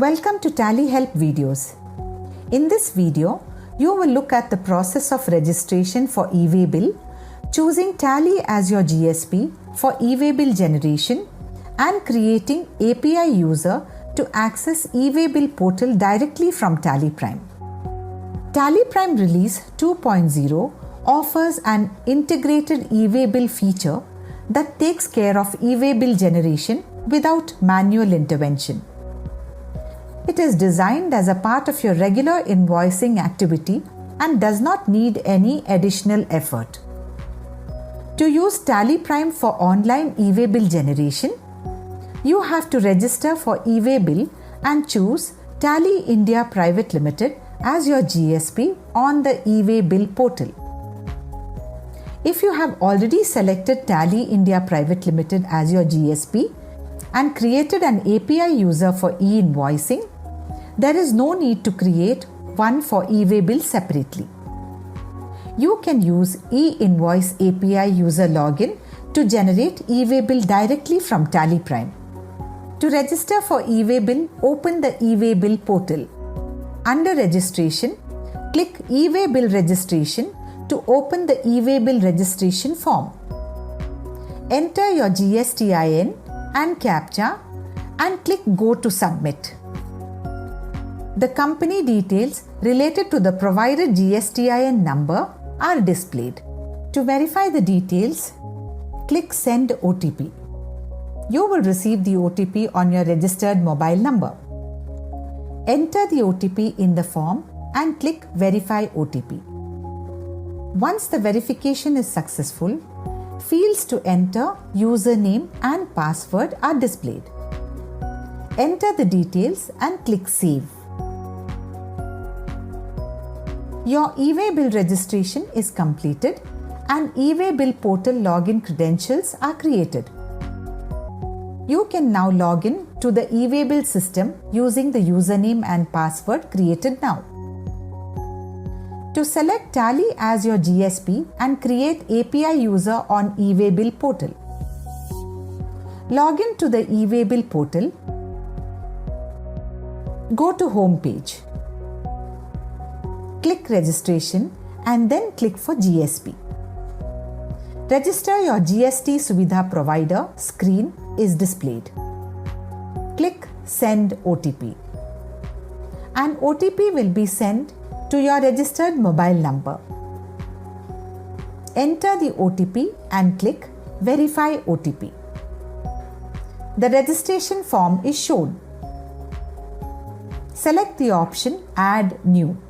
Welcome to Tally Help videos. In this video, you will look at the process of registration for e-way bill, choosing Tally as your GSP for e-way bill generation, and creating API user to access e-way bill portal directly from Tally Prime. Tally Prime Release 2.0 offers an integrated e-way bill feature that takes care of e-way bill generation without manual intervention. It is designed as a part of your regular invoicing activity and does not need any additional effort. To use Tally Prime for online e-way bill generation, you have to register for e-way bill and choose Tally India Private Limited as your GSP on the e-way bill portal. If you have already selected Tally India Private Limited as your GSP and created an API user for e-invoicing, there is no need to create one for e-way bill separately. You can use e-invoice API user login to generate e-way bill directly from Tally Prime. To register for e-way bill, open the e-way bill portal. Under registration, click e-way bill registration to open the e-way bill registration form. Enter your GSTIN and CAPTCHA and click Go to Submit. The company details related to the provided GSTIN number are displayed. To verify the details, click Send OTP. You will receive the OTP on your registered mobile number. Enter the OTP in the form and click Verify OTP. Once the verification is successful, fields to enter username and password are displayed. Enter the details and click Save. Your e-way bill registration is completed and e-way bill portal login credentials are created. You can now log in to the e-way bill system using the username and password created now. To select Tally as your GSP and create API user on e-way bill portal, log in to the e-way bill portal. Go to Home page. Click Registration and then click for GSP. Register your GST Suvidha Provider screen is displayed. Click Send OTP. An OTP will be sent to your registered mobile number. Enter the OTP and click Verify OTP. The registration form is shown. Select the option Add New.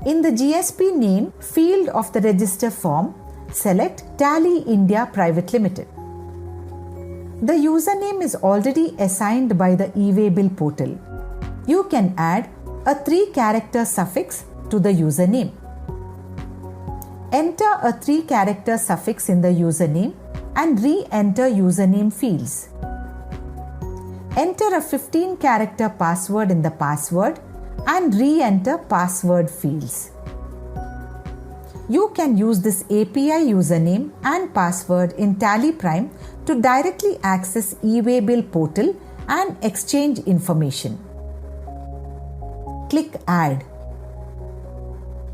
In the GSP name field of the register form, select Tally India Private Limited. The username is already assigned by the e-way bill portal. You can add a 3-character suffix to the username. Enter a 3-character suffix in the username and re-enter username fields. Enter a 15-character password in the password and re-enter password fields. You can use this API username and password in Tally Prime to directly access e-way bill portal and exchange information. Click Add.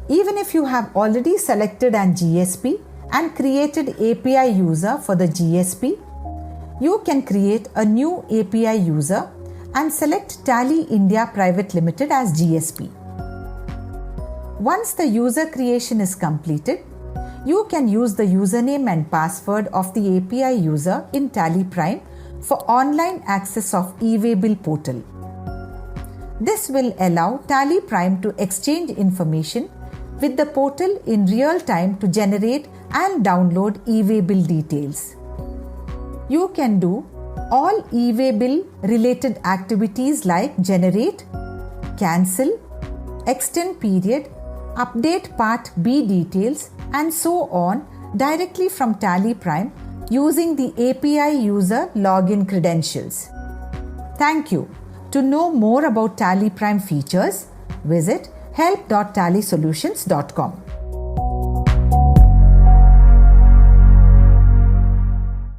Even if you have already selected an GSP and created API user for the GSP, you can create a new API user and select Tally India Private Limited as GSP. Once the user creation is completed, you can use the username and password of the API user in Tally Prime for online access of e-way bill portal. This will allow Tally Prime to exchange information with the portal in real time to generate and download e-way bill details. You can do all e-way bill related activities like generate, cancel, extend period, update Part B details and so on directly from Tally Prime using the API user login credentials. Thank you. To know more about Tally Prime features, visit help.tallysolutions.com.